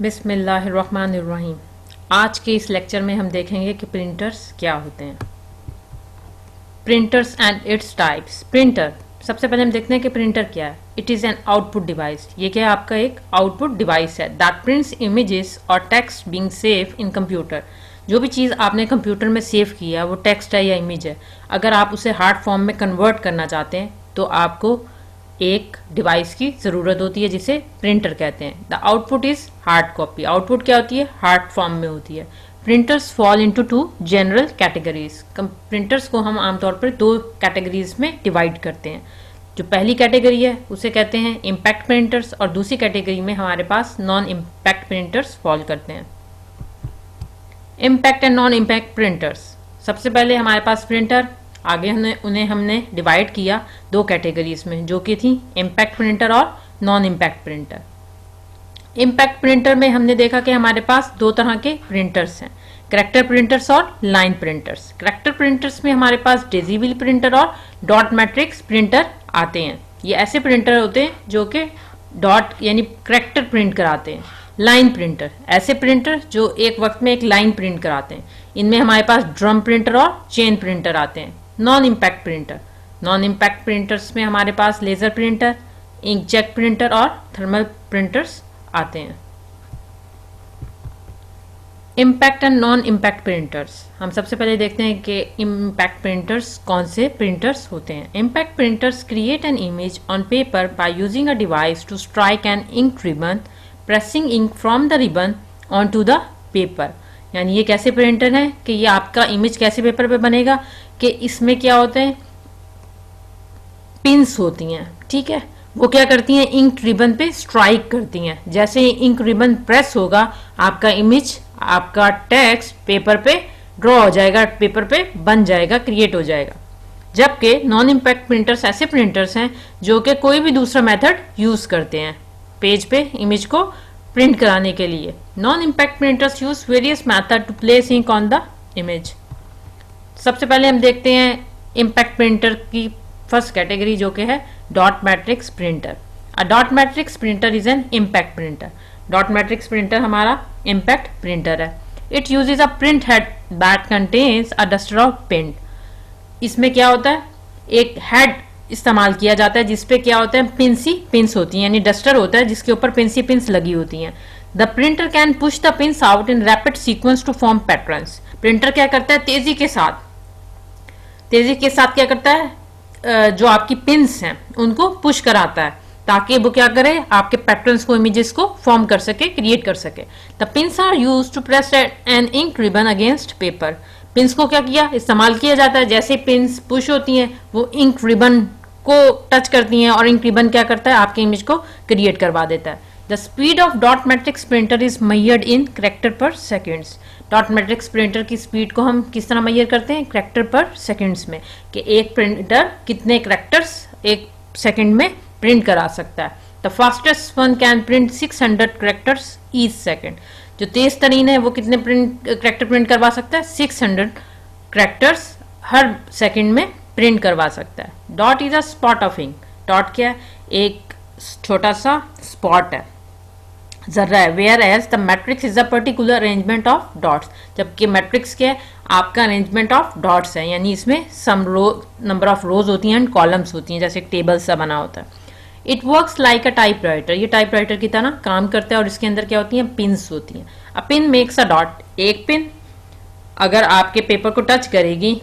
बिस्मिल्लाहिर्रहमानिर्रहीम। आज के इस लेक्चर में हम देखेंगे कि प्रिंटर्स क्या होते हैं। Printers and its types. Printer, सबसे पहले हम देखते हैं कि प्रिंटर क्या है। It is an output device. ये क्या है? आपका एक आउटपुट डिवाइस है दैट प्रिंट्स इमेजेस और text being save in computer. जो भी चीज़ आपने कंप्यूटर में सेव किया है वो टेक्स्ट है या इमेज है, अगर आप उसे हार्ड फॉर्म में कन्वर्ट करना चाहते हैं तो आपको एक डिवाइस की ज़रूरत होती है जिसे प्रिंटर कहते हैं। The output is hard copy. Output क्या होती है? हार्ड फॉर्म में होती है। Printers fall into two general categories. Printers को हम आमतौर पर दो कैटेगरीज में डिवाइड करते हैं। जो पहली कैटेगरी है उसे कहते हैं इम्पैक्ट प्रिंटर्स और दूसरी कैटेगरी में हमारे पास नॉन इम्पैक्ट प्रिंटर्स फॉल करते हैं। Impact and non impact printers. सबसे पहले हमारे पास प्रिंटर, आगे हमने डिवाइड किया दो कैटेगरीज में जो कि थी इम्पैक्ट प्रिंटर और non impact printer. Impact printer में हमने देखा कि हमारे पास दो तरह के प्रिंटर्स हैं, करैक्टर प्रिंटर्स और लाइन प्रिंटर्स। करैक्टर प्रिंटर्स में हमारे पास डेजी व्हील प्रिंटर और डॉट मैट्रिक्स प्रिंटर आते हैं। ये ऐसे प्रिंटर होते हैं जो कि डॉट यानी करैक्टर प्रिंट कराते हैं। लाइन प्रिंटर, ऐसे प्रिंटर जो एक वक्त में एक लाइन प्रिंट कराते हैं। इनमें हमारे पास ड्रम प्रिंटर और चेन प्रिंटर आते हैं। Non impact printer, non impact printers में हमारे पास लेजर प्रिंटर, इंकजेट प्रिंटर और थर्मल प्रिंटर्स आते हैं। Impact and non impact printers. हम सबसे पहले देखते हैं कि इम्पैक्ट प्रिंटर्स कौन से प्रिंटर्स होते हैं। Impact printers create an image on paper by using a device to strike an ink ribbon, pressing ink from the ribbon on to the paper. यानी ये कैसे प्रिंटर है कि ये आपका इमेज कैसे पेपर पे बनेगा कि इसमें क्या होते हैं, पिंस होती हैं, ठीक है। वो क्या करती हैं? इंक रिबन पे स्ट्राइक करती हैं। जैसे ही इंक रिबन प्रेस होगा आपका इमेज, आपका टेक्स्ट पेपर पे ड्रॉ हो जाएगा, पेपर पे बन जाएगा, क्रिएट हो जाएगा। जबकि नॉन इम्पैक्ट प्रिंटर्स ऐसे प्रिंटर्स हैं जो कि कोई भी दूसरा मेथड यूज करते हैं पेज पे इमेज को प्रिंट कराने के लिए। Non impact printers use various method to place ink on the image. सबसे पहले हम देखते हैं इम्पैक्ट प्रिंटर की फर्स्ट कैटेगरी जो कि है dot matrix printer. A dot matrix printer is an impact printer. Dot matrix printer हमारा इम्पैक्ट प्रिंटर है। It uses a print head that contains a duster of paint. इसमें क्या होता है? एक हेड इस्तेमाल किया जाता है जिसपे क्या होता है, पिंस होती हैं, यानी डस्टर होता है जिसके ऊपर पिंस लगी होती हैं। The printer can push the pins out in rapid sequence to form patterns. Printer क्या करता है? तेजी के साथ क्या करता है, जो आपकी पिंस हैं उनको पुश कराता है ताकि वो क्या करे, आपके पैटर्न्स को, इमेजेस को फॉर्म कर सके, क्रिएट कर सके। The pins are used to press an ink ribbon against paper. Pins को क्या किया, इस्तेमाल किया जाता है। जैसे पिंस पुश होती हैं वो इंक रिबन को टच करती हैं और इंक रिबन क्या करता है, आपके इमेज को क्रिएट करवा देता है। The speed of dot matrix printer is measured in character पर सेकेंड्स। डॉट मैट्रिक्स प्रिंटर की स्पीड को हम किस तरह मेजर करते हैं? करैक्टर पर सेकेंड्स में, कि एक प्रिंटर कितने करैक्टर्स एक सेकेंड में प्रिंट करा सकता है। The fastest one can print 600 characters each second. जो तेज तरीन है वो कितने करैक्टर प्रिंट करवा सकता है? 600 करैक्टर्स हर सेकेंड में प्रिंट करवा सकता है। Dot is a spot of ink. Dot क्या है? एक छोटा सा स्पॉट है, जर्रा है। Whereas the matrix is a particular arrangement of dots. जबकि मैट्रिक्स क्या है? आपका अरेंजमेंट ऑफ डॉट्स है, यानी इसमें सम नंबर ऑफ रोज होती हैं एंड कॉलम्स होती हैं, जैसे एक टेबल सा बना होता है। It works like a typewriter. ये टाइपराइटर की तरह काम करता है और इसके अंदर क्या होती हैं? पिंस होती हैं। अ पिन मेक्स अ डॉट। एक पिन अगर आपके पेपर को टच करेगी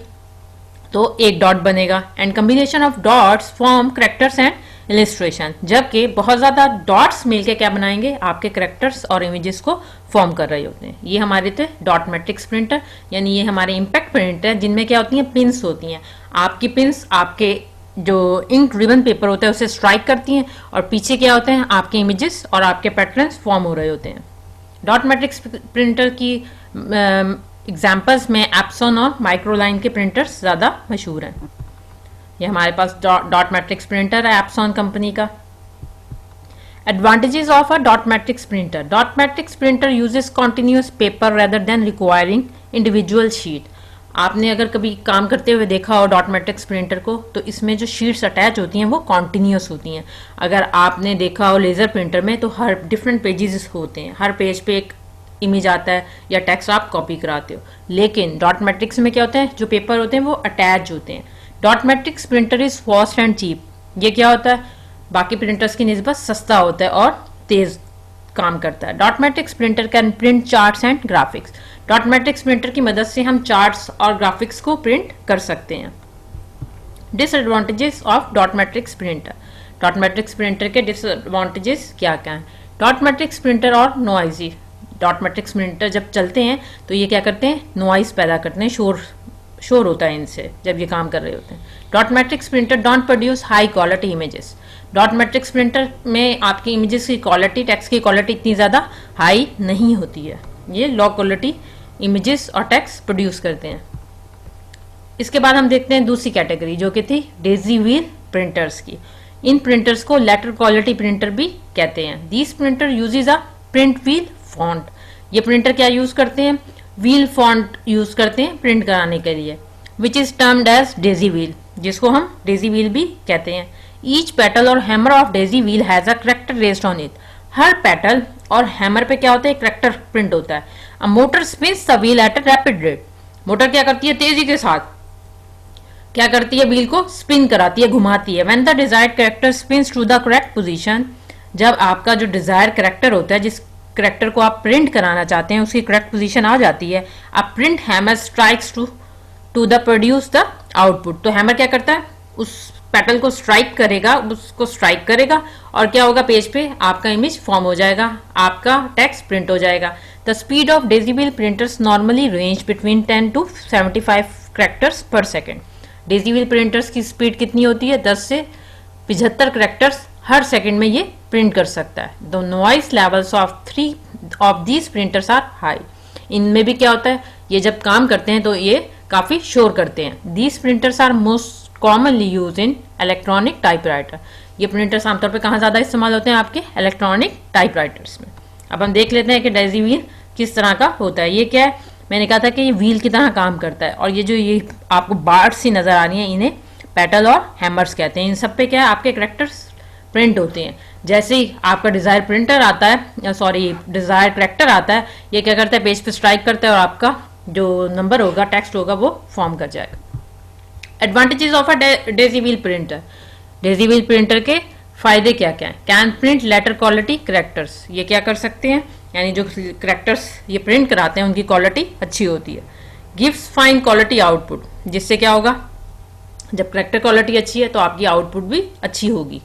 तो एक डॉट बनेगा। And combination of dots form characters and illustration. जबकि बहुत ज्यादा डॉट्स मिलके क्या बनाएंगे? आपके करैक्टर्स और इमेजेस को फॉर्म कर रहे होते हैं। ये हमारे थे डॉट मैट्रिक्स प्रिंटर, यानी ये हमारे इम्पैक्ट प्रिंटर जिनमें क्या होती हैं? पिंस होती हैं। आपकी पिंस आपके जो इंक रिबन पेपर होता है उसे स्ट्राइक करती हैं और पीछे क्या होते हैं? आपके इमेजेस और आपके पैटर्न्स फॉर्म हो रहे होते हैं। डॉट मैट्रिक्स प्रिंटर की एग्जाम्पल्स में एप्सन और माइक्रोलाइन के प्रिंटर्स ज़्यादा मशहूर हैं। ये हमारे पास डॉट मैट्रिक्स प्रिंटर है एप्सन कंपनी का। Advantages of a dot matrix printer. Dot matrix printer uses continuous paper rather than requiring individual sheet. आपने अगर कभी काम करते हुए देखा हो डॉट मैट्रिक्स प्रिंटर को, तो इसमें जो शीट्स अटैच होती हैं वो कॉन्टिन्यूस होती हैं। अगर आपने देखा हो लेज़र प्रिंटर में, तो हर डिफरेंट पेजेस होते हैं, हर पेज पे एक इमेज आता है या टेक्स्ट आप कॉपी कराते हो। लेकिन डॉट मैट्रिक्स में क्या होता है, जो पेपर होते हैं वो अटैच होते हैं। Dot matrix printer is fast and cheap. ये क्या होता है, बाकी प्रिंटर्स की निस्बत सस्ता होता है और तेज काम करता है। Dot matrix printer can print charts and graphics. Dot matrix printer की मदद से हम चार्ट्स और ग्राफिक्स को प्रिंट कर सकते हैं। Disadvantages of dot matrix printer. Dot matrix printer के डिसएडवांटेजेस क्या क्या हैं? डॉट मैट्रिक्स प्रिंटर और नॉइजी। डॉट मैट्रिक्स प्रिंटर जब चलते हैं तो ये क्या करते हैं, नॉइज पैदा करते हैं, शोर होता है इनसे जब ये काम कर रहे होते हैं। Dot matrix printer don't produce high quality images. Dot matrix printer में आपकी इमेजेस की क्वालिटी, टेक्स्ट की क्वालिटी इतनी ज़्यादा हाई नहीं होती है, ये लो क्वालिटी इमेजेस और टेक्स्ट प्रोड्यूस करते हैं। इसके बाद हम देखते हैं दूसरी कैटेगरी जो कि थी डेजी व्हील प्रिंटर्स की। इन प्रिंटर्स को लेटर क्वालिटी प्रिंटर भी कहते हैं। This printer usage a print wheel font. ये प्रिंटर क्या यूज करते हैं, व्हील फॉन्ट यूज करते हैं प्रिंट कराने के लिए, which is termed as daisy wheel, जिसको हम डेजी व्हील भी कहते हैं। ईच पेटल और hammer of daisy wheel has a character raised on it. हर पेटल और हैमर पे क्या होता है, करेक्टर प्रिंट होता है। A motor spins the wheel at a rapid rate. Motor क्या करती है, तेजी के साथ क्या करती है, व्हील को स्पिन कराती है, घुमाती है। When the desired character spins to the correct position, जब आपका जो डिजायर करेक्टर होता है, जिस करेक्टर को आप प्रिंट कराना चाहते हैं, उसकी करेक्ट पोजीशन आ जाती है, a print hammer strikes to the produce the output. तो हैमर क्या करता है, उस पेटल को स्ट्राइक करेगा, उसको स्ट्राइक करेगा और क्या होगा, पेज पे आपका इमेज फॉर्म हो जाएगा, आपका टेक्स्ट प्रिंट हो जाएगा। The speed of daisy wheel printers normally range between 10 to 75 characters पर सेकेंड। डेजी व्हील प्रिंटर्स की स्पीड कितनी होती है, 10 से 75 करेक्टर्स हर सेकेंड में ये प्रिंट कर सकता है। The noise levels of 3 of these printers are high. इनमें भी क्या होता है, ये जब काम करते हैं तो ये काफी शोर करते हैं। These printers are most commonly use in electronic typewriter. ये प्रिंटर्स आमतौर पर कहाँ ज्यादा इस्तेमाल होते हैं, आपके इलेक्ट्रॉनिक टाइपराइटर्स में। अब हम देख लेते हैं कि डेजी व्हील किस तरह का होता है। ये क्या है, मैंने कहा था कि ये व्हील की तरह काम करता है, और ये जो ये आपको बार्स सी नजर आ रही है, इन्हें पेटल और हैमर्स कहते हैं। इन सब पे क्या है, आपके करेक्टर्स प्रिंट होते हैं। जैसे ही आपका डिजायर प्रिंटर आता है, सॉरी डिजायर करेक्टर आता है, ये क्या करता है, पेज पे स्ट्राइक करता है और आपका जो नंबर होगा, टेक्स्ट होगा, वो फॉर्म कर जाएगा। Advantages of a daisy wheel printer. Daisy wheel printer के फायदे क्या क्या है? Can print letter quality characters. ये क्या कर सकते हैं, यानी जो करेक्टर्स ये प्रिंट कराते हैं उनकी क्वालिटी अच्छी होती है। गिव्स फाइन क्वालिटी आउटपुट, जिससे क्या होगा, जब करेक्टर क्वालिटी अच्छी है तो आपकी आउटपुट भी अच्छी होगी।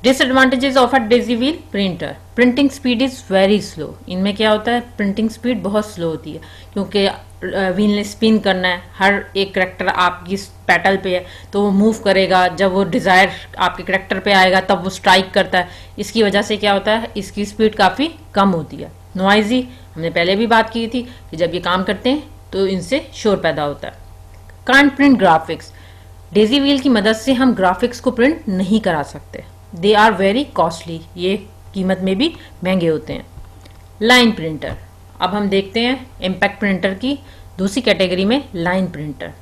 Disadvantages of a daisy wheel printer. Printing speed is very slow. इनमें क्या होता है, प्रिंटिंग स्पीड बहुत स्लो होती है, क्योंकि व्हील ने स्पिन करना है, हर एक करेक्टर आपकी पेटल पे है तो वो मूव करेगा, जब वो डिजायर आपके करेक्टर पे आएगा तब वो स्ट्राइक करता है। इसकी वजह से क्या होता है, इसकी स्पीड काफ़ी कम होती है। नॉइजी, हमने पहले भी बात की थी कि जब ये काम करते हैं तो इनसे शोर पैदा होता है। Can't print graphics. Daisy wheel की मदद से हम ग्राफिक्स को प्रिंट नहीं करा सकते। दे आर वेरी कॉस्टली, ये कीमत में भी महंगे होते हैं। Line printer. अब हम देखते हैं इम्पैक्ट प्रिंटर की दूसरी कैटेगरी में, line printer.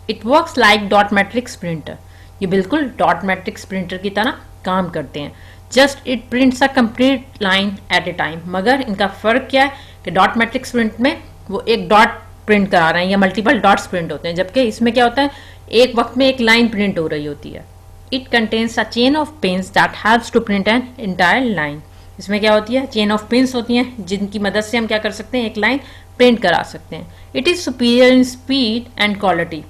It works like dot matrix printer. ये बिल्कुल डॉट मैट्रिक्स प्रिंटर की तरह काम करते हैं। Just it prints a complete line at A time. मगर इनका फर्क क्या है कि डॉट मैट्रिक्स प्रिंट में वो एक डॉट प्रिंट करा रहे हैं या मल्टीपल डॉट्स प्रिंट होते हैं, जबकि इसमें क्या होता है, एक वक्त में एक लाइन प्रिंट हो रही होती है। It contains a chain of pins that helps to print an entire line. इसमें क्या होती है, चेन ऑफ पिन्स होती हैं जिनकी मदद से हम क्या कर सकते हैं, एक लाइन प्रिंट करा सकते हैं। It is superior in speed and quality.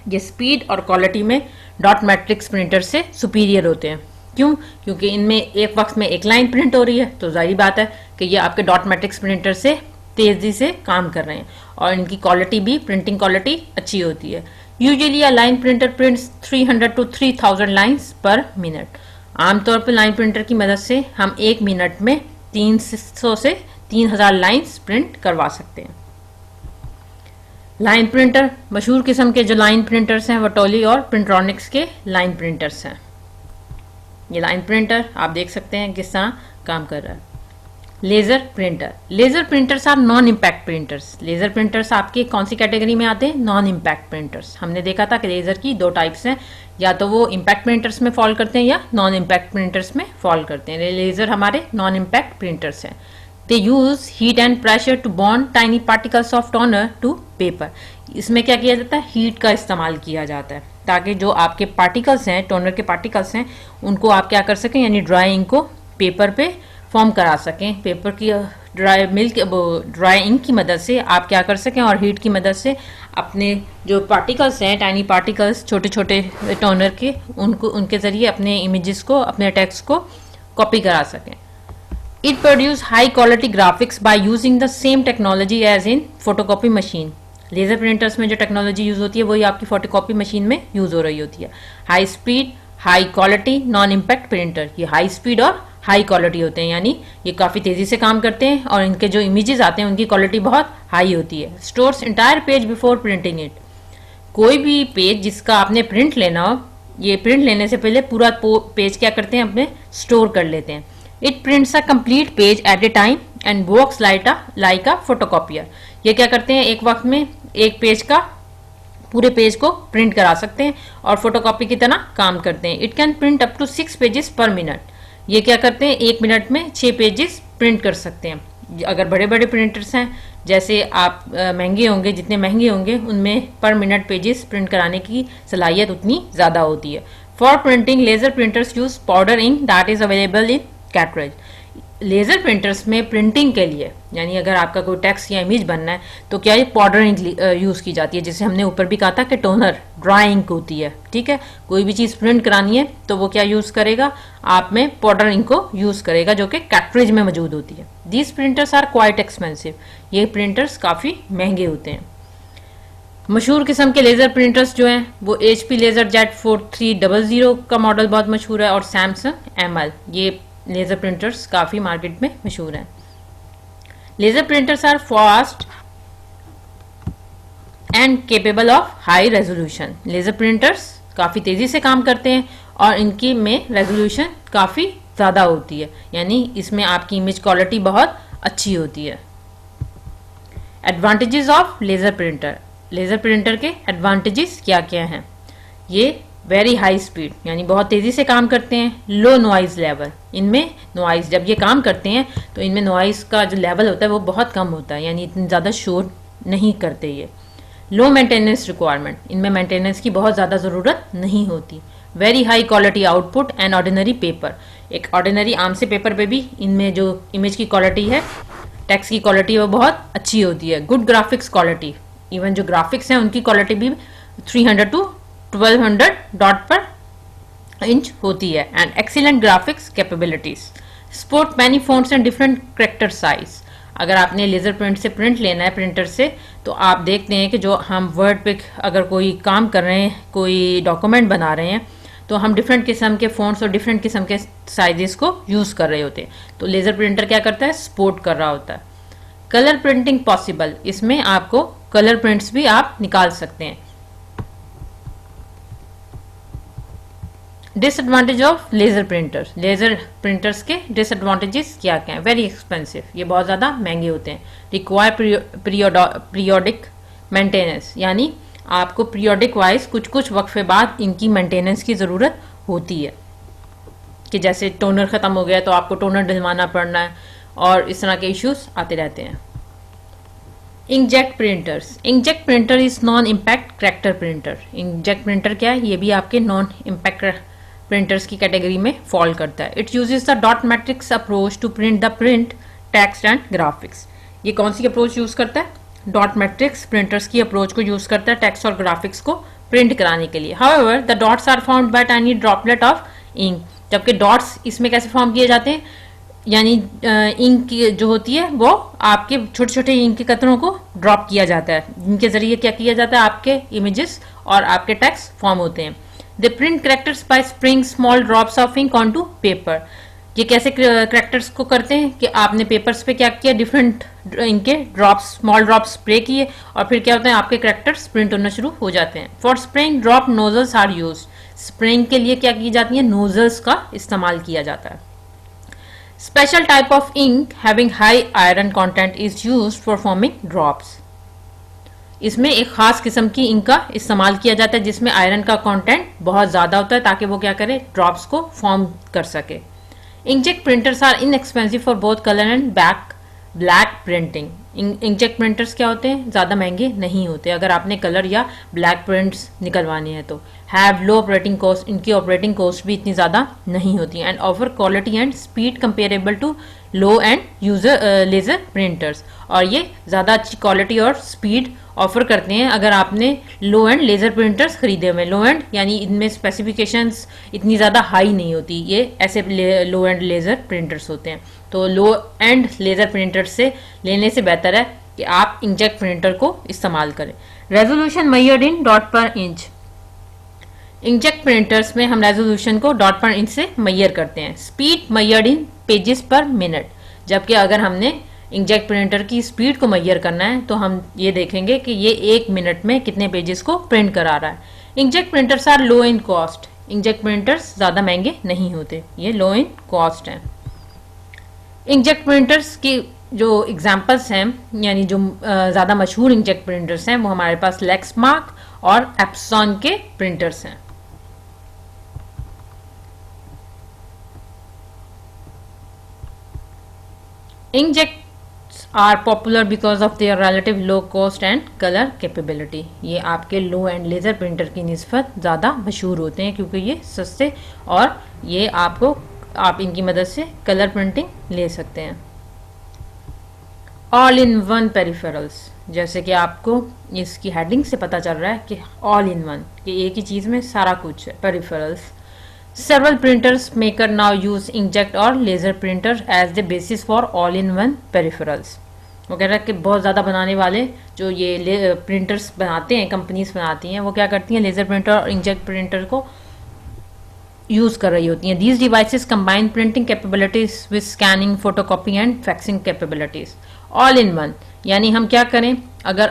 ये स्पीड और क्वालिटी में डॉट मैट्रिक्स प्रिंटर से सुपीरियर होते हैं। क्यों? क्योंकि इनमें एक वक्त में एक लाइन प्रिंट हो रही है, तो जाहिर बात है कि ये आपके डॉट मैट्रिक्स प्रिंटर से तेजी से काम कर रहे हैं, और इनकी क्वालिटी भी, प्रिंटिंग क्वालिटी अच्छी होती है। Usually a line printer prints 300 to 3000 lines पर मिनट। आमतौर पर लाइन प्रिंटर की मदद से हम एक मिनट में 300 से 3000 लाइन्स प्रिंट करवा सकते हैं। लाइन प्रिंटर, मशहूर किस्म के जो लाइन प्रिंटर्स हैं वो टोली और प्रिंट्रॉनिक्स के लाइन प्रिंटर्स हैं। ये लाइन प्रिंटर आप देख सकते हैं किस तरह काम कर रहा है। Laser printer, laser printers are non impact printers. Laser printers आपके कौन सी कैटेगरी में आते हैं? Non impact printers. हमने देखा था कि लेजर की दो टाइप्स हैं, या तो वो इम्पैक्ट प्रिंटर्स में फॉल करते हैं या नॉन इम्पैक्ट प्रिंटर्स में फॉल करते हैं। लेजर हमारे नॉन इम्पैक्ट प्रिंटर्स हैं। They use heat and pressure to bond tiny particles of toner to paper. इसमें क्या किया जाता है? हीट का इस्तेमाल किया जाता है ताकि जो आपके पार्टिकल्स हैं, टोनर के पार्टिकल्स हैं, उनको आप क्या कर सकें, यानी ड्राई इंक को पेपर पे फॉर्म करा सकें। पेपर की ड्राई इंक की मदद से आप क्या कर सकें, और हीट की मदद से अपने जो पार्टिकल्स हैं, टाइनी पार्टिकल्स छोटे छोटे टोनर के, उनको उनके ज़रिए अपने इमेजेस को, अपने टेक्स्ट को कॉपी करा सकें। It produce high quality graphics by using the same technology as in photocopy machine. Laser printers में जो टेक्नोलॉजी यूज होती है वही आपकी फोटोकॉपी मशीन में यूज हो रही होती है। High speed, high quality, non impact printer, ये हाई स्पीड और हाई क्वालिटी होते हैं, यानी ये काफ़ी तेज़ी से काम करते हैं और इनके जो इमेजेस आते हैं उनकी क्वालिटी बहुत हाई होती है। Stores entire page before printing it. कोई भी पेज जिसका आपने प्रिंट लेना हो, ये प्रिंट लेने से पहले पूरा पेज क्या करते हैं, अपने स्टोर कर लेते हैं। It prints a complete page eight A time and works like a photocopier. ये क्या करते हैं, एक वक्त में एक पेज का, पूरे पेज को प्रिंट करा सकते हैं और फोटोकॉपी की तरह काम करते हैं। It can print up to 6 pages per minute. ये क्या करते हैं, 1 मिनट में 6 पेजेस प्रिंट कर सकते हैं। अगर बड़े बड़े प्रिंटर्स हैं, जैसे आप महंगे होंगे, जितने महंगे होंगे उनमें पर मिनट पेजेस प्रिंट कराने की सलाहियत उतनी ज़्यादा होती है। For printing laser printers use powder ink that is available in cartridges. Laser printers में प्रिंटिंग के लिए, यानी अगर आपका कोई टेक्स्ट या इमेज बनना है तो क्या ये पाउडर इंक यूज़ की जाती है, जिसे हमने ऊपर भी कहा था कि टोनर ड्राई इंक होती है। ठीक है, कोई भी चीज़ प्रिंट करानी है तो वो क्या यूज़ करेगा, आप में पाउडर इंक को यूज़ करेगा, जो कि कैटरेज में मौजूद होती है। These printers are quite expensive. ये प्रिंटर्स काफ़ी महंगे होते हैं। मशहूर किस्म के लेज़र प्रिंटर्स जो हैं वो HP लेज़र जेट 4300 का मॉडल बहुत मशहूर है, और सैमसंग ML, ये लेजर प्रिंटर्स काफ़ी मार्केट में मशहूर हैं। Laser printers are fast and capable of high resolution. Laser printers काफ़ी तेज़ी से काम करते हैं और इनकी में रेजोल्यूशन काफ़ी ज़्यादा होती है, यानी इसमें आपकी इमेज क्वालिटी बहुत अच्छी होती है। Advantages of laser printer. Laser printer के एडवांटेजेस क्या क्या हैं? ये वेरी हाई स्पीड, यानी बहुत तेज़ी से काम करते हैं। लो नॉइज़ लेवल, इनमें नॉइज़, जब ये काम करते हैं तो इनमें नॉइज़ का जो लेवल होता है वो बहुत कम होता है, यानी इतनी ज़्यादा शोर नहीं करते ये। लो मेंटेनेंस रिक्वायरमेंट, इनमें मेंटेनेंस की बहुत ज़्यादा ज़रूरत नहीं होती। Very high quality output and ordinary paper. एक ऑर्डिनरी आम से पेपर पे भी इनमें जो इमेज की क्वालिटी है, टेक्स्ट की क्वालिटी, वो बहुत अच्छी होती है। गुड ग्राफिक्स क्वालिटी, इवन जो ग्राफिक्स हैं उनकी क्वालिटी भी 300 to 1200 डॉट पर इंच होती है। And excellent graphics capabilities. Support many fonts and different character size. अगर आपने लेजर प्रिंट से प्रिंट लेना है प्रिंटर से, तो आप देखते हैं कि जो हम वर्ड पे अगर कोई काम कर रहे हैं, कोई डॉक्यूमेंट बना रहे हैं, तो हम डिफरेंट किस्म के फॉन्ट्स और डिफरेंट किस्म के साइजेस को यूज़ कर रहे होते हैं। तो लेजर प्रिंटर क्या करता है, सपोर्ट कर रहा होता है। कलर प्रिंटिंग पॉसिबल, इसमें आपको कलर प्रिंट्स भी आप निकाल सकते हैं। Disadvantage of laser printers. Laser printers के डिसएडवांटेजेस क्या क्या हैं? वेरी एक्सपेंसिव, ये बहुत ज़्यादा महंगे होते हैं। रिक्वायर पीरियोडिक मेंटेनेंस, यानी आपको पीरियोडिक वाइज कुछ कुछ वक्फे बाद इनकी मेंटेनेंस की ज़रूरत होती है, कि जैसे टोनर ख़त्म हो गया तो आपको टोनर डलवाना पड़ना है, और इस तरह के इश्यूज आते रहते हैं। Inkjet printers. Inkjet printer is non impact character printer. Inkjet printer क्या है? ये भी आपके नॉन इम्पैक्ट प्रिंटर्स की कैटेगरी में फॉल करता है। It uses the dot matrix approach to print the print text and graphics. ये कौन सी अप्रोच यूज करता है? डॉट मैट्रिक्स प्रिंटर्स की अप्रोच को यूज करता है टेक्स्ट और ग्राफिक्स को प्रिंट कराने के लिए। However the dots are found by tiny droplet of ink. जबकि डॉट्स इसमें कैसे फॉर्म किए जाते हैं, यानी इंक जो होती है वो आपके छोटे छोटे इंक के कतरों को ड्रॉप किया जाता है, जिनके जरिए क्या किया जाता है, आपके इमेजेस और आपके टेक्स्ट फॉर्म होते हैं। They print characters by spraying small drops of ink on to paper. ये कैसे कैरेक्टर्स को करते हैं कि आपने पेपर्स पे क्या किया, डिफरेंट इनके ड्रॉप्स, स्मॉल ड्रॉप्स स्प्रे किए, और फिर क्या होता है, आपके कैरेक्टर्स प्रिंट होना शुरू हो जाते हैं। For spraying drop nozzles are use. Spraying के लिए क्या की जाती है, नोजल्स का इस्तेमाल किया जाता है। Special type of ink having high iron content is used for forming drops. इसमें एक खास किस्म की इंक का इस्तेमाल किया जाता है जिसमें आयरन का कंटेंट बहुत ज़्यादा होता है ताकि वो क्या करे, ड्रॉप्स को फॉर्म कर सके. Inkjet printers are inexpensive for both colour and black printing. Inkjet printers क्या होते हैं, ज़्यादा महंगे नहीं होते अगर आपने कलर या ब्लैक प्रिंट्स निकलवाने हैं तो. हैव लो ऑपरेटिंग कॉस्ट, इनकी ऑपरेटिंग कॉस्ट भी इतनी ज़्यादा नहीं होती. And offer quality and speed comparable to low and user laser printers. और ये ज़्यादा अच्छी क्वालिटी और स्पीड ऑफर करते हैं अगर आपने लो एंड लेज़र प्रिंटर्स खरीदे हुए. लो एंड यानी इनमें स्पेसिफिकेशंस इतनी ज़्यादा हाई नहीं होती, ये ऐसे लो एंड लेज़र प्रिंटर्स होते हैं. तो लो एंड लेज़र प्रिंटर से लेने से बेहतर है कि आप इंकजेट प्रिंटर को इस्तेमाल करें. रेजोल्यूशन मेजर्ड इन डॉट पर इंच. इंकजेट प्रिंटर्स में हम रेजोल्यूशन को डॉट पर इंच से मेजर करते हैं. Speed measured in pages per minute. जबकि अगर हमने इंकजेट प्रिंटर की स्पीड को मेजर करना है तो हम ये देखेंगे कि ये 1 मिनट में कितने पेजेस को प्रिंट करा रहा है. Inkjet printers are low in cost. Inkjet printers ज़्यादा महंगे नहीं होते, ये लो इन कॉस्ट हैं. इंकजेट प्रिंटर्स की जो एग्जांपल्स हैं यानी जो ज़्यादा मशहूर इंकजेट प्रिंटर्स हैं वो हमारे पास लेक्समार्क और एप्सॉन के प्रिंटर्स हैं. Inkjet are popular because of their relative low cost and colour capability. ये आपके लो एंड लेज़र प्रिंटर की निस्बत ज़्यादा मशहूर होते हैं क्योंकि ये सस्ते और ये आप इनकी मदद से कलर प्रिंटिंग ले सकते हैं. All in one peripherals. जैसे कि आपको इसकी हेडिंग से पता चल रहा है कि ऑल इन वन, कि एक ही चीज़ में सारा कुछ है. Peripherals. Several printers maker now use inkjet और laser printer as the basis for all-in-one peripherals. वो कह रहा है कि बहुत ज़्यादा बनाने वाले जो ये प्रिंटर्स बनाते हैं, कंपनीज बनाती हैं, वो क्या करती हैं, लेज़र प्रिंटर और इंकजेट प्रिंटर को यूज़ कर रही होती हैं. These devices combine printing capabilities with scanning, photocopy and faxing capabilities. All in one यानी हम क्या करें, अगर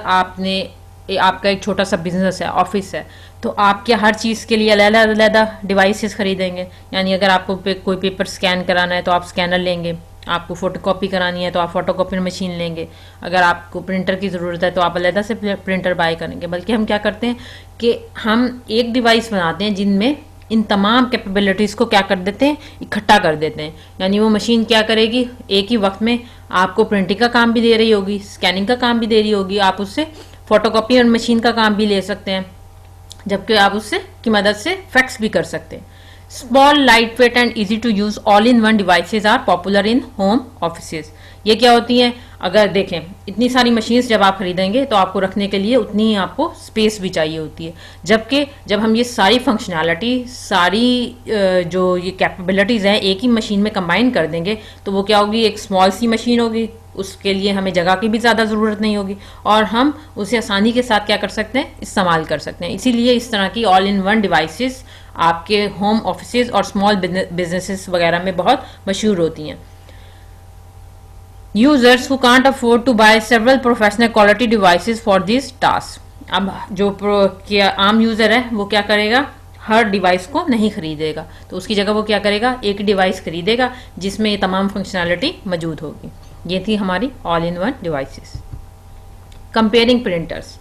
आपका एक छोटा सा बिजनेस है, ऑफिस है, तो आप क्या हर चीज़ के लिए अलग डिवाइसेस खरीदेंगे. यानी अगर आपको कोई पेपर स्कैन कराना है तो आप स्कैनर लेंगे, आपको फोटोकॉपी करानी है तो आप फोटोकॉपी मशीन लेंगे, अगर आपको प्रिंटर की ज़रूरत है तो आप अलग से प्रिंटर बाय करेंगे. बल्कि हम क्या करते हैं कि हम एक डिवाइस बनाते हैं जिनमें इन तमाम कैपेबिलिटीज़ को क्या कर देते हैं, इकट्ठा कर देते हैं. यानी वो मशीन क्या करेगी, एक ही वक्त में आपको प्रिंटिंग का काम भी दे रही होगी, स्कैनिंग का काम भी दे रही होगी, आप उससे फोटोकॉपी और मशीन का काम भी ले सकते हैं, जबकि आप उससे की मदद से फैक्स भी कर सकते हैं. Small, lightweight and easy to use all in one devices are popular in home offices. ये क्या होती हैं, अगर देखें इतनी सारी मशीन्स जब आप खरीदेंगे तो आपको रखने के लिए उतनी ही आपको स्पेस भी चाहिए होती है. जबकि जब हम ये सारी फंक्शनैलिटी, सारी जो ये कैपेबिलिटीज़ हैं एक ही मशीन में कंबाइन कर देंगे तो वो क्या होगी, एक स्मॉल सी मशीन होगी, उसके लिए हमें जगह की भी ज़्यादा ज़रूरत नहीं होगी और हम उसे आसानी के साथ क्या कर सकते हैं, इस्तेमाल कर सकते हैं. इसीलिए इस तरह की ऑल इन वन डिवाइसेस आपके होम ऑफिसेज और स्मॉल बिजनेसेस वगैरह में बहुत मशहूर होती हैं. Users who can't afford to buy several professional quality devices for this task. अब जो आम यूज़र है वो क्या करेगा, हर डिवाइस को नहीं खरीदेगा, तो उसकी जगह वो क्या करेगा, एक डिवाइस खरीदेगा जिसमें ये तमाम फंक्शनैलिटी मौजूद होगी. ये थी हमारी all in one devices. Comparing printers.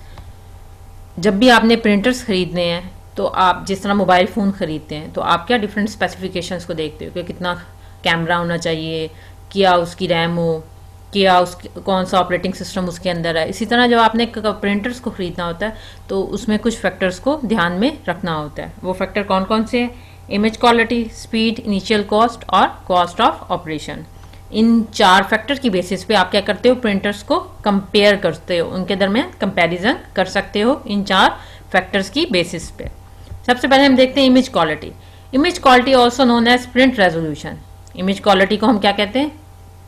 जब भी आपने प्रिंटर्स खरीदने हैं तो आप जिस तरह मोबाइल फ़ोन खरीदते हैं तो आप क्या डिफरेंट स्पेसिफिकेशंस को देखते हो कि कितना कैमरा होना चाहिए, क्या उसकी रैम हो, क्या कौन सा ऑपरेटिंग सिस्टम उसके अंदर है. इसी तरह जब आपने प्रिंटर्स को ख़रीदना होता है तो उसमें कुछ फैक्टर्स को ध्यान में रखना होता है. वो फैक्टर कौन कौन से हैं, image quality, speed, initial cost और कॉस्ट ऑफ ऑपरेशन. इन 4 फैक्टर की बेसिस पे आप क्या करते हो, प्रिंटर्स को कंपेयर करते हो, उनके दरमियान कंपैरिजन कर सकते हो इन 4 फैक्टर्स की बेसिस पे. सबसे पहले हम देखते हैं image quality. Image quality also known as print resolution. Image quality को हम क्या कहते हैं,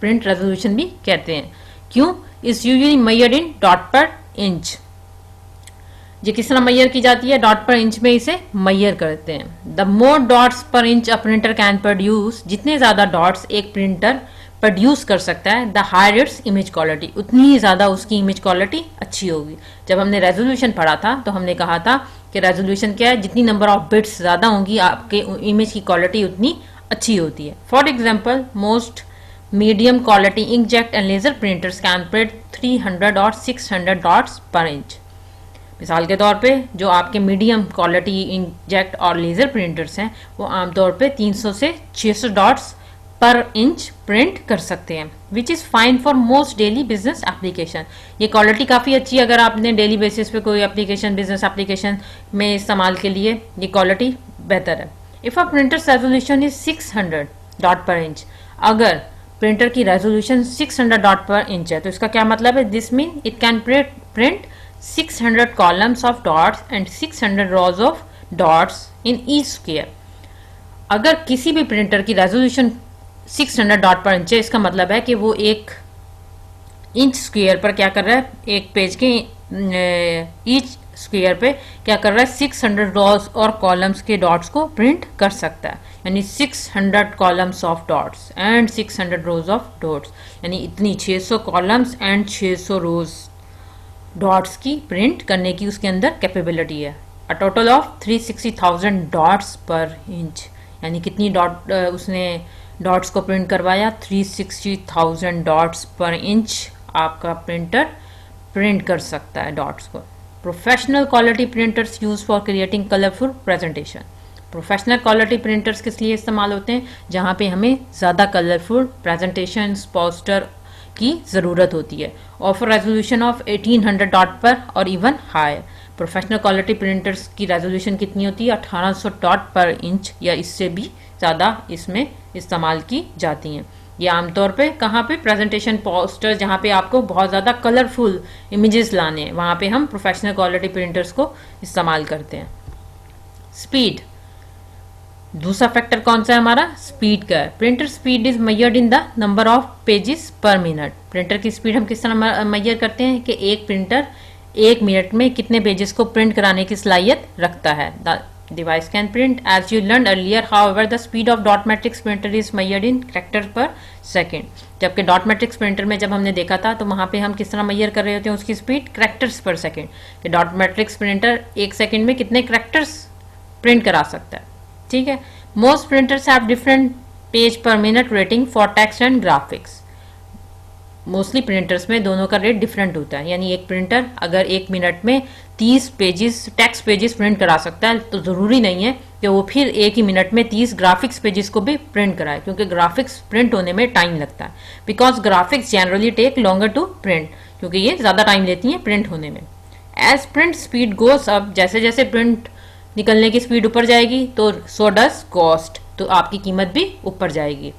प्रिंट रेजोल्यूशन भी कहते हैं. क्यों, is usually measured in dot पर इंच. ये किस तरह मैयर की जाती है, डॉट पर इंच में इसे मैयर करते हैं. The more dots per inch a printer can produce. जितने ज़्यादा डॉट्स एक प्रिंटर प्रोड्यूस कर सकता है, the higher its image quality, उतनी ही ज़्यादा उसकी इमेज क्वालिटी अच्छी होगी. जब हमने रेजोल्यूशन पढ़ा था तो हमने कहा था कि रेजोल्यूशन क्या है, जितनी नंबर ऑफ बिट्स ज़्यादा होंगी आपके इमेज की क्वालिटी उतनी अच्छी होती है. For example medium quality inkjet and laser printers can print 300 और 600 डॉट्स पर इंच। मिसाल के तौर पे जो आपके मीडियम क्वालिटी इंकजेट और लेजर प्रिंटर्स हैं वो आमतौर पे 300 से 600 डॉट्स पर इंच प्रिंट कर सकते हैं, which is fine for most daily business application. ये क्वालिटी काफ़ी अच्छी है अगर आपने डेली बेसिस पे कोई एप्लीकेशन, बिजनेस एप्लीकेशन में इस्तेमाल के लिए ये क्वालिटी बेहतर है। If a printers resolution is 600 dot पर इंच, अगर प्रिंटर की रेजोल्यूशन 600 डॉट पर इंच है तो इसका क्या मतलब है? This mean it can print 600 columns of dots and 600 rows of dots in each square। अगर किसी भी प्रिंटर की रेजोल्यूशन 600 डॉट पर इंच है, इसका मतलब है कि वो एक इंच स्क्वायर पर क्या कर रहा है, एक पेज के ईच स्क्वायर पे क्या कर रहा है, 600 रॉज और कॉलम्स के डॉट्स को प्रिंट कर सकता है। यानी 600 columns of dots and 600 rose of dots, यानी इतनी 600 कॉलम्स एंड 600 रोज डॉट्स की प्रिंट करने की उसके अंदर कैपेबिलिटी है। A total of 360,000 dots per inch, यानी कितनी डॉट उसने डॉट्स को प्रिंट करवाया, 360,000 डॉट्स पर इंच आपका प्रिंटर प्रिंट कर सकता है डॉट्स को। Professional quality printers use for creating colourful presentation. Professional quality printers किस लिए इस्तेमाल होते हैं? जहाँ पे हमें ज़्यादा कलरफुल प्रेजेंटेशन, पोस्टर की ज़रूरत होती है। Offer resolution of 1800 dot per और even higher. Professional quality printers की रेजोल्यूशन कितनी होती है? 1800 डॉट पर इंच या इससे भी ज़्यादा इसमें इस्तेमाल की जाती हैं। ये आमतौर पे कहाँ पे? प्रेजेंटेशन, पोस्टर, जहाँ पे आपको बहुत ज़्यादा कलरफुल इमेजेस लाने हैं, वहाँ पे हम प्रोफेशनल क्वालिटी प्रिंटर्स को इस्तेमाल करते हैं। स्पीड, दूसरा फैक्टर कौन सा है हमारा? स्पीड का है। Printer speed is measured in the number of pages per minute. Printer की स्पीड हम किस तरह मेजर करते हैं कि एक प्रिंटर 1 मिनट में कितने पेजेस को प्रिंट कराने की सलाहियत रखता है। The device can print as you learn earlier, however the speed of dot matrix printer is measured in character per second. जबकि डॉट मैट्रिक्स प्रिंटर में जब हमने देखा था तो वहाँ पे हम किस तरह मेजर कर रहे होते हैं उसकी स्पीड? कैरेक्टर्स पर सेकेंड, कि डॉट मैट्रिक्स प्रिंटर 1 सेकेंड में कितने कैरेक्टर्स प्रिंट करा सकता है। ठीक है। Most printers have different page per minute rating for text and graphics. Mostly printers में दोनों का रेट डिफरेंट होता है, यानी एक प्रिंटर अगर 1 मिनट में 30 पेजेस टेक्स्ट पेजेस प्रिंट करा सकता है तो ज़रूरी नहीं है कि वो फिर 1 ही मिनट में 30 ग्राफिक्स पेजेस को भी प्रिंट कराए, क्योंकि ग्राफिक्स प्रिंट होने में टाइम लगता है। Because graphics generally take longer to print, क्योंकि ये ज़्यादा टाइम लेती हैं प्रिंट होने में। As print speed goes up, जैसे जैसे प्रिंट निकलने की स्पीड ऊपर जाएगी तो सो डज कॉस्ट, तो आपकी कीमत भी ऊपर जाएगी।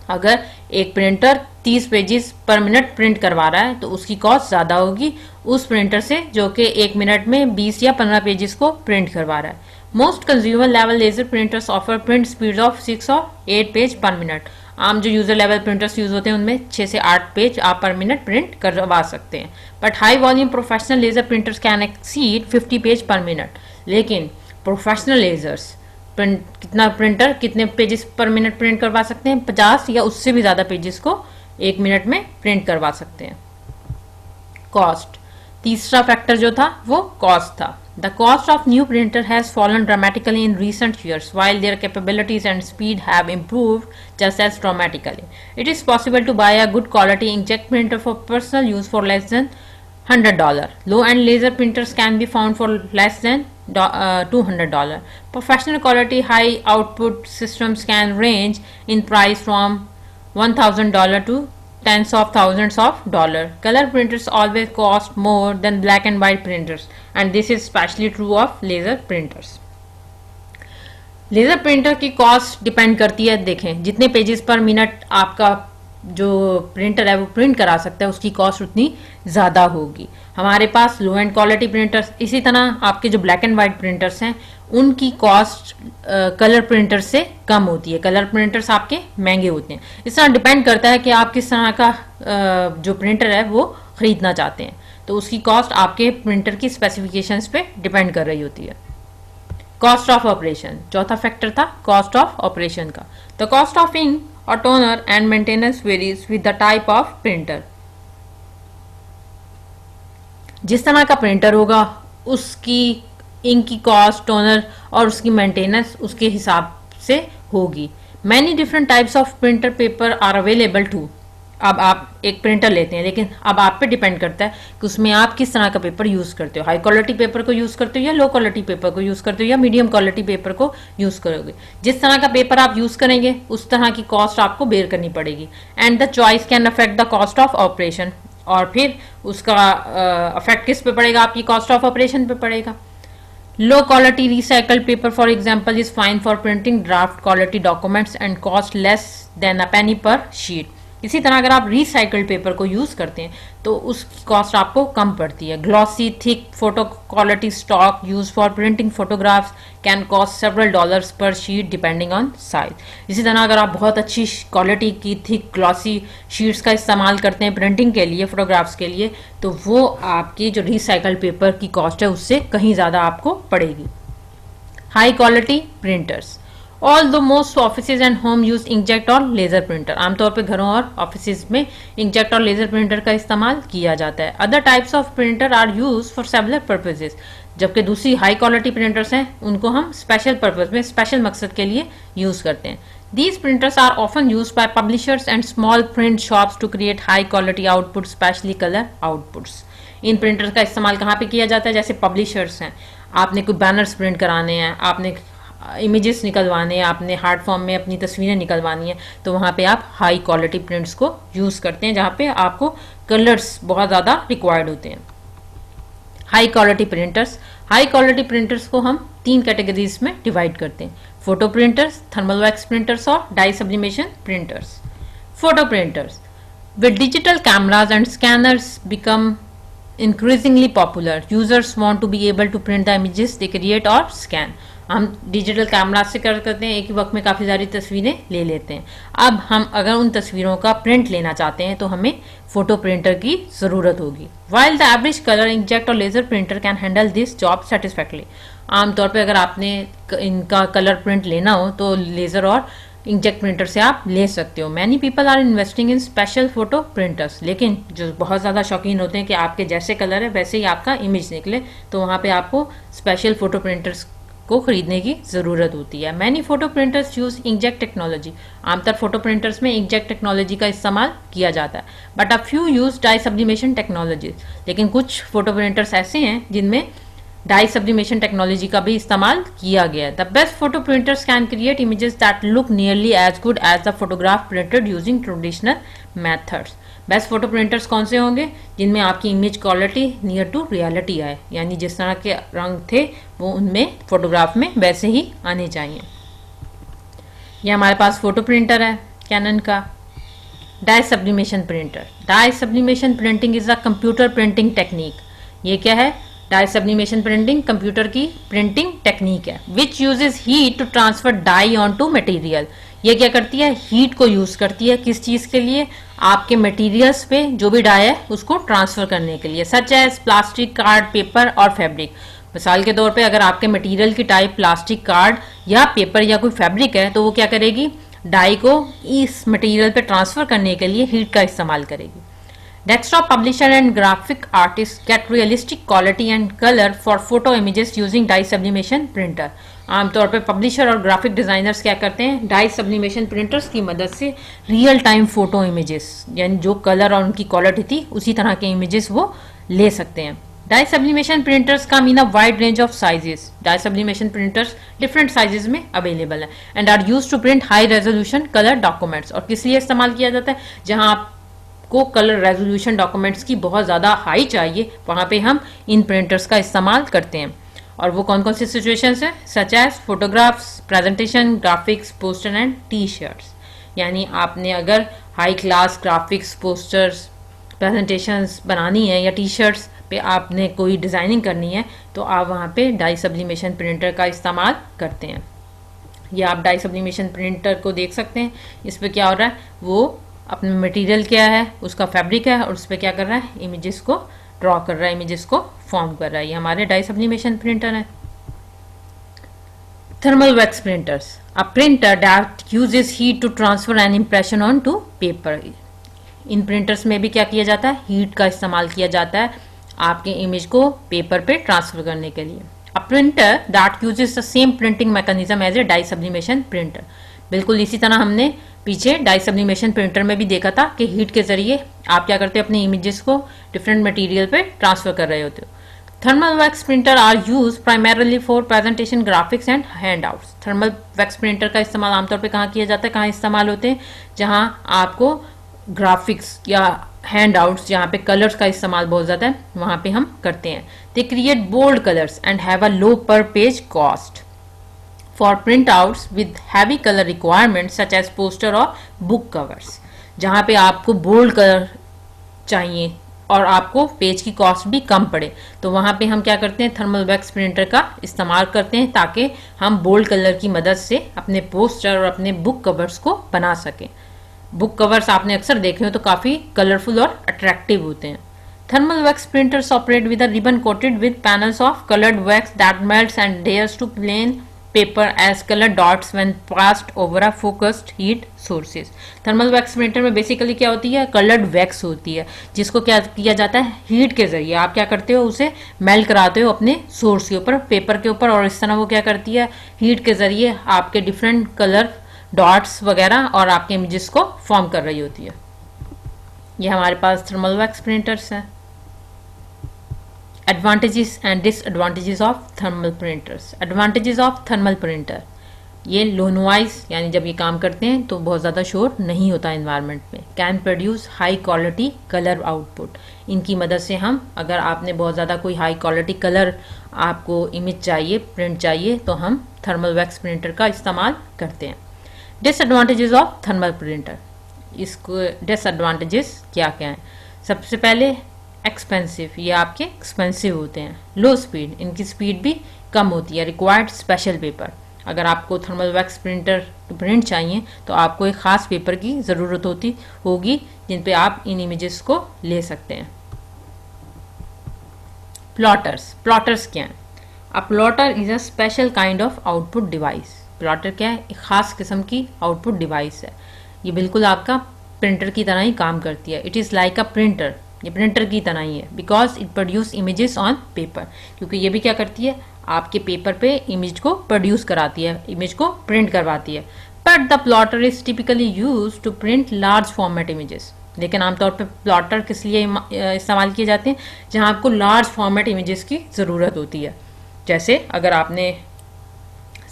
अगर एक printer 30 pages per minute print करवा रहा है तो उसकी कॉस्ट ज़्यादा होगी उस प्रिंटर से जो कि 1 मिनट में 20 या 15 पेजेस को प्रिंट करवा रहा है। Most consumer level laser printers offer print speed of 6 और 8 पेज पर मिनट। आम जो यूजर लेवल प्रिंटर्स यूज होते हैं उनमें 6 से 8 पेज आप पर मिनट प्रिंट करवा सकते हैं। But high volume professional laser printers can exceed 50 page per minute. लेकिन प्रोफेशनल लेजर्स प्रिंटर कितने पेजेस पर मिनट प्रिंट करवा सकते हैं? 50 या उससे भी ज़्यादा पेजेस को 1 मिनट में प्रिंट करवा सकते हैं। कॉस्ट, तीसरा फैक्टर जो था वो कॉस्ट था। The cost of new printer has fallen dramatically in recent years while their capabilities and speed have improved just as dramatically. It is possible to buy a good quality inkjet printer for personal use for less than $100. Low-end laser printers can be found for less than $200. Professional quality high output systems can range in price from $1,000 to tens of thousands of dollars. Color printers always cost more than black and white printers, and this is especially true of laser printers. Laser printer की cost depend करती है, देखें जितने pages per minute आपका जो printer है वो print करा सकता है उसकी कॉस्ट उतनी ज़्यादा होगी। हमारे पास लो एंड क्वालिटी प्रिंटर्स, इसी तरह आपके जो ब्लैक एंड वाइट प्रिंटर्स हैं उनकी कॉस्ट कलर प्रिंटर से कम होती है। कलर प्रिंटर्स आपके महंगे होते हैं। इस तरह डिपेंड करता है कि आप किस तरह का जो प्रिंटर है वो ख़रीदना चाहते हैं, तो उसकी कॉस्ट आपके प्रिंटर की स्पेसिफिकेशंस पे डिपेंड कर रही होती है। कॉस्ट ऑफ ऑपरेशन, चौथा फैक्टर था कॉस्ट ऑफ ऑपरेशन का। द कॉस्ट ऑफ इंक और toner and maintenance varies with the type of printer. जिस तरह का प्रिंटर होगा उसकी इंक की कॉस्ट, टोनर और उसकी मेंटेनेंस उसके हिसाब से होगी। Many different types of printer paper are available too. अब आप एक प्रिंटर लेते हैं, लेकिन अब आप पे डिपेंड करता है कि उसमें आप किस तरह का पेपर यूज करते हो। हाई क्वालिटी पेपर को यूज करते हो या लो क्वालिटी पेपर को यूज करते हो या मीडियम क्वालिटी पेपर को यूज करोगे। जिस तरह का पेपर आप यूज करेंगे उस तरह की कॉस्ट आपको बेयर करनी पड़ेगी। And the choice can affect the cost of operation, और फिर उसका अफेक्ट किस पे पड़ेगा, आपकी कॉस्ट ऑफ ऑपरेशन पे पड़ेगा। Low quality recycled paper for example is fine for printing draft quality documents and cost less than a penny per sheet. इसी तरह अगर आप रिसाइकल्ड पेपर को यूज करते हैं तो उसकी कॉस्ट आपको कम पड़ती है। Glossy thick photo quality stock use for printing photographs can cost several dollars पर शीट डिपेंडिंग ऑन साइज। इसी तरह अगर आप बहुत अच्छी क्वालिटी की थिक ग्लॉसी शीट्स का इस्तेमाल करते हैं प्रिंटिंग के लिए, फोटोग्राफ्स के लिए, तो वो आपकी जो रिसाइकल्ड पेपर की कॉस्ट है उससे कहीं ज्यादा आपको पड़ेगी। High quality printers, Although most offices and home use inkjet और लेजर प्रिंटर, आमतौर पे घरों और ऑफिस में इंकजेट और लेजर प्रिंटर का इस्तेमाल किया जाता है। Other types of printer are use for several purposes, जबकि दूसरी हाई क्वालिटी प्रिंटर्स हैं उनको हम स्पेशल पर्पज में, स्पेशल मकसद के लिए यूज करते हैं। These printers are often used by publishers and small print shops to create high quality output, especially color outputs. In printers का इस्तेमाल कहाँ पे किया जाता है, जैसे पब्लिशर्स हैं, आपने कोई बैनर्स प्रिंट कराने हैं, आपने इमेजेस निकलवाने हैं, आपने हार्ड फॉर्म में अपनी तस्वीरें निकलवानी है, तो वहाँ पे आप हाई क्वालिटी प्रिंट्स को यूज़ करते हैं जहाँ पे आपको कलर्स बहुत ज़्यादा रिक्वायर्ड होते हैं। हाई क्वालिटी प्रिंटर्स को हम 3 कैटेगरीज में डिवाइड करते हैं: photo printers, thermal wax printers और dye sublimation printers. Photo printers with digital cameras and scanners become increasingly popular. Users want to be able to print the images they create or scan. हम digital camera से करते हैं, एक ही वक्त में काफ़ी सारी तस्वीरें ले लेते हैं। अब हम अगर उन तस्वीरों का प्रिंट लेना चाहते हैं तो हमें फोटो प्रिंटर की ज़रूरत होगी। While the average color inkjet और laser printer can handle this job satisfactorily, आमतौर पे अगर आपने इनका कलर प्रिंट लेना हो तो लेजर और इंकजेट प्रिंटर से आप ले सकते हो। Many people are investing in special photo printers, लेकिन जो बहुत ज़्यादा शौकीन होते हैं कि आपके जैसे कलर है वैसे ही आपका इमेज निकले, तो वहाँ पे आपको स्पेशल फोटो प्रिंटर्स को खरीदने की ज़रूरत होती है। Many photo printers use inkjet technology, आमतौर फोटो प्रिंटर्स में इंकजेट टेक्नोलॉजी का इस्तेमाल किया जाता है। But a few use dye sublimation technology, लेकिन कुछ फोटो प्रिंटर्स ऐसे हैं जिनमें डाई सब्लिमेशन टेक्नोलॉजी का भी इस्तेमाल किया गया है। The best photo printers can create images that look nearly as good as the photograph printed using traditional methods. Best photo printers कौन से होंगे, जिनमें आपकी image quality near to reality आए, यानी जिस तरह के रंग थे वो उनमें फोटोग्राफ में वैसे ही आने चाहिए। ये हमारे पास फोटो प्रिंटर है कैनन का। Dye sublimation printer, dye sublimation printing is a computer printing technique. ये क्या है, डाई सब्लिमेशन प्रिंटिंग कंप्यूटर की प्रिंटिंग टेक्निक है। Which uses heat to transfer dye on to material, ये क्या करती है, हीट को यूज करती है किस चीज के लिए, आपके मटेरियल्स पे जो भी डाई है उसको ट्रांसफर करने के लिए, such as plastic, card, paper और फैब्रिक। मिसाल के तौर पे अगर आपके मटेरियल की टाइप प्लास्टिक, कार्ड या पेपर या कोई फैब्रिक है तो वो क्या करेगी, डाई को इस मटेरियल पे ट्रांसफर करने के लिए हीट का इस्तेमाल करेगी। Desktop publisher and graphic artists get realistic quality and color for photo images using dye sublimation printer. आमतौर पर पब्लिशर और ग्राफिक डिजाइनर्स क्या करते हैं, डाई सब्लिमेशन प्रिंटर्स की मदद से रियल टाइम फोटो इमेजेस, यानी जो कलर और उनकी क्वालिटी थी उसी तरह के इमेजेस वो ले सकते हैं। डाई सब्लिमेशन प्रिंटर्स का mean a wide range of sizes. Dye sublimation printers different sizes में अवेलेबल है and are use to print high resolution colour documents. और किस लिए इस्तेमाल किया जाता है, जहां आप को कलर रेजोल्यूशन डॉक्यूमेंट्स की बहुत ज़्यादा हाई चाहिए, वहाँ पे हम इन प्रिंटर्स का इस्तेमाल करते हैं। और वो कौन कौन सी सिचुएशंस हैं, such as photographs, presentation, graphics, poster and T shirts. यानी आपने अगर high class graphics, posters, presentations बनानी है या टी शर्ट्स पे आपने कोई डिज़ाइनिंग करनी है तो आप वहाँ पे डाई सब्लिमेशन प्रिंटर का इस्तेमाल करते हैं। या आप डाई सब्लिमेशन प्रिंटर को देख सकते हैं, इस पर क्या हो रहा है, वो अपना मटेरियल क्या है, उसका फैब्रिक है और उस पर क्या कर रहा है, इमेजेस को ड्रॉ कर रहा है, इमेजेस को फॉर्म कर रहा है। ये हमारे डाई सब्लिमेशन प्रिंटर है। Thermal wax printers, a printer that uses heat to transfer an impression on to paper. इन प्रिंटर्स में भी क्या किया जाता है, हीट का इस्तेमाल किया जाता है आपके इमेज को पेपर पे ट्रांसफर करने के लिए। A printer that uses the same printing mechanism as a dye sublimation printer. बिल्कुल इसी तरह हमने पीछे डाई सब्लिमेशन प्रिंटर में भी देखा था कि हीट के जरिए आप क्या करते हो, अपने इमेजेस को डिफरेंट मटेरियल पे ट्रांसफर कर रहे होते हो। Thermal wax printer are use primarily for presentation graphics and handouts. Thermal wax printer का इस्तेमाल आमतौर पे कहाँ किया जाता है, कहाँ इस्तेमाल होते हैं, जहाँ आपको ग्राफिक्स या हैंडआउट्स, जहाँ पे कलर्स का इस्तेमाल बहुत ज़्यादा है, वहाँ पे हम करते हैं। They create bold colours and have a low per page cost for printouts with heavy color requirements such as poster और book covers, जहाँ पे आपको बोल्ड कलर चाहिए और आपको पेज की कॉस्ट भी कम पड़े, तो वहाँ पे हम क्या करते हैं, थर्मल वैक्स प्रिंटर का इस्तेमाल करते हैं ताकि हम बोल्ड कलर की मदद से अपने पोस्टर और अपने बुक कवर्स को बना सकें। बुक कवर्स आपने अक्सर देखे हो तो काफ़ी कलरफुल और अट्रैक्टिव होते हैं। Thermal wax printers operate with a ribbon coated with panels of colored wax that melts and adheres to plain paper as colored dots when passed over a focused heat sources। Thermal wax printer में basically क्या होती है, coloured wax होती है, जिसको क्या किया जाता है, हीट के जरिए आप क्या करते हो, उसे मेल्ट कराते हो अपने सोर्स के ऊपर, पेपर के ऊपर, और इस तरह वो क्या करती है, हीट के जरिए आपके डिफरेंट कलर डॉट्स वगैरह और आपके इमेजेस को फॉर्म कर रही होती है। ये हमारे पास थर्मल वैक्स प्रिंटर्स हैं। Advantages and disadvantages of thermal printers। Advantages of thermal printer, ये लो नॉइज, यानी जब ये काम करते हैं तो बहुत ज़्यादा शोर नहीं होता एनवायरनमेंट में। Can produce high quality colour output, इनकी मदद से हम, अगर आपने बहुत ज़्यादा कोई हाई क्वालिटी कलर आपको इमेज चाहिए, प्रिंट चाहिए, तो हम थर्मल वैक्स प्रिंटर का इस्तेमाल करते हैं। डिसएडवांटेजेस ऑफ थर्मल प्रिंटर, इसको डिसएडवांटेजेस क्या क्या हैं। सबसे पहले एक्सपेंसिव, ये आपके एक्सपेंसिव होते हैं। लो स्पीड, इनकी स्पीड भी कम होती है। रिक्वायर्ड स्पेशल पेपर, अगर आपको थर्मल वैक्स प्रिंटर प्रिंट चाहिए तो आपको एक ख़ास पेपर की ज़रूरत होगी जिन पे आप इन इमेजेस को ले सकते हैं। प्लॉटर्स, प्लॉटर्स क्या हैं? A plotter is a special kind of output device. Plotter क्या है? एक ख़ास किस्म की आउटपुट डिवाइस है। ये बिल्कुल आपका प्रिंटर की तरह ही काम करती है। It is like a printer, ये प्रिंटर की तरह ही है। Because it produce images on paper, क्योंकि ये भी क्या करती है, आपके पेपर पे इमेज को प्रोड्यूस कराती है, इमेज को प्रिंट करवाती है। But the plotter is typically use to print large format images. लेकिन आमतौर पे प्लॉटर किस लिए इस्तेमाल किए जाते हैं, जहाँ आपको लार्ज फॉर्मेट इमेजेस की ज़रूरत होती है। जैसे अगर आपने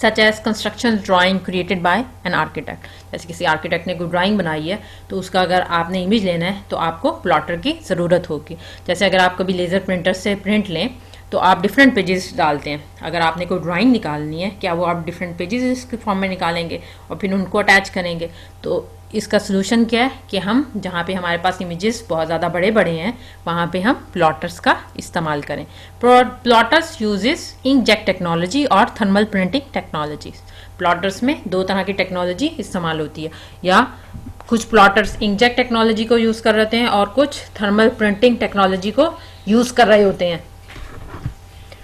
such as construction drawing created by an architect, जैसे किसी आर्किटेक्ट ने कोई ड्राइंग बनाई है तो उसका अगर आपने इमेज लेना है तो आपको प्लॉटर की ज़रूरत होगी। जैसे अगर आप कभी लेज़र प्रिंटर से प्रिंट लें तो आप डिफरेंट पेजेस डालते हैं। अगर आपने कोई ड्राइंग निकालनी है, क्या वो आप डिफरेंट पेजेस इसके फॉर्म में निकालेंगे और फिर उनको अटैच करेंगे। तो इसका सोल्यूशन क्या है कि हम जहाँ पे हमारे पास इमेजेस बहुत ज़्यादा बड़े बड़े हैं वहाँ पे हम प्लॉटर्स का इस्तेमाल करें। प्लॉटर्स यूजेस इंकजेट टेक्नोलॉजी और थर्मल प्रिंटिंग टेक्नोलॉजीज। प्लॉटर्स में दो तरह की टेक्नोलॉजी इस्तेमाल होती है, या कुछ प्लॉटर्स इंकजेट टेक्नोलॉजी को यूज़ कर रहे हैं और कुछ थर्मल प्रिंटिंग टेक्नोलॉजी को यूज़ कर रहे होते हैं।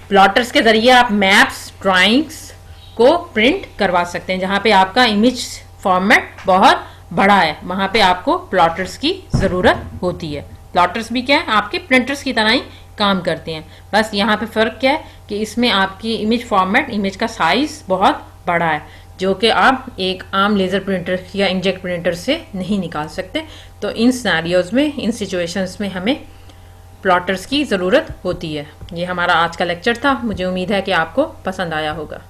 प्लॉटर्स के ज़रिए आप मैप्स, ड्राइंग्स को प्रिंट करवा सकते हैं। जहाँ पे आपका इमेज फॉर्मेट बहुत बड़ा है वहाँ पे आपको प्लॉटर्स की ज़रूरत होती है। प्लॉटर्स भी क्या है, आपके प्रिंटर्स की तरह ही काम करते हैं। बस यहाँ पे फ़र्क क्या है कि इसमें आपकी इमेज फॉर्मेट, इमेज का साइज़ बहुत बड़ा है, जो कि आप एक आम लेज़र प्रिंटर या इंकजेट प्रिंटर से नहीं निकाल सकते। तो इन सिनेरियोज़ में, इन सिचुएशंस में हमें प्लॉटर्स की ज़रूरत होती है। ये हमारा आज का लेक्चर था। मुझे उम्मीद है कि आपको पसंद आया होगा।